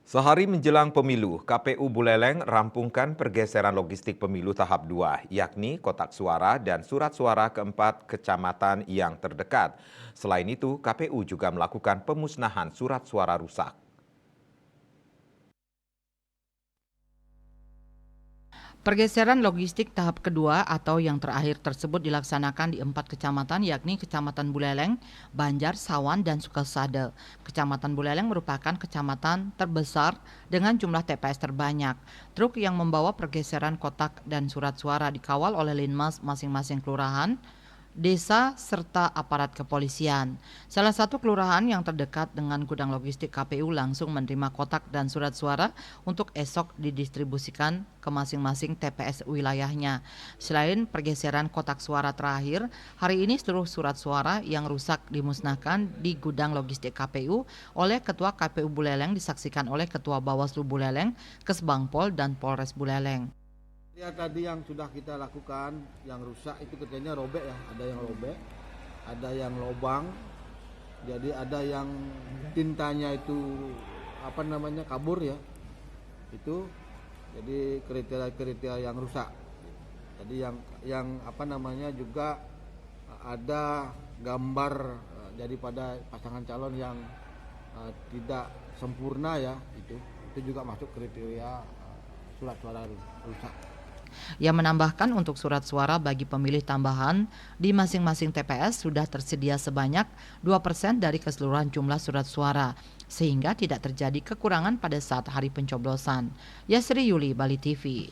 Sehari menjelang pemilu, KPU Buleleng rampungkan pergeseran logistik pemilu tahap 2, yakni kotak suara dan surat suara keempat kecamatan yang terdekat. Selain itu, KPU juga melakukan pemusnahan surat suara rusak. Pergeseran logistik tahap kedua atau yang terakhir tersebut dilaksanakan di 4 kecamatan, yakni Kecamatan Buleleng, Banjar, Sawan, dan Sukasade. Kecamatan Buleleng merupakan kecamatan terbesar dengan jumlah TPS terbanyak. Truk yang membawa pergeseran kotak dan surat suara dikawal oleh linmas masing-masing kelurahan, desa, serta aparat kepolisian. Salah satu kelurahan yang terdekat dengan gudang logistik KPU langsung menerima kotak dan surat suara untuk esok didistribusikan ke masing-masing TPS wilayahnya. Selain pergeseran kotak suara terakhir, hari ini seluruh surat suara yang rusak dimusnahkan di gudang logistik KPU oleh Ketua KPU Buleleng, disaksikan oleh Ketua Bawaslu Buleleng, Kesbangpol, dan Polres Buleleng. Ya, tadi yang sudah kita lakukan, yang rusak itu kerjanya robek ya, ada yang robek, ada yang lobang, jadi ada yang tintanya itu kabur ya, itu jadi kriteria yang rusak. Jadi yang juga ada gambar daripada pasangan calon yang tidak sempurna ya, itu juga masuk kriteria surat suara rusak. Ia menambahkan untuk surat suara bagi pemilih tambahan di masing-masing TPS sudah tersedia sebanyak 2% dari keseluruhan jumlah surat suara, sehingga tidak terjadi kekurangan pada saat hari pencoblosan. Yasri Yuli, Bali TV.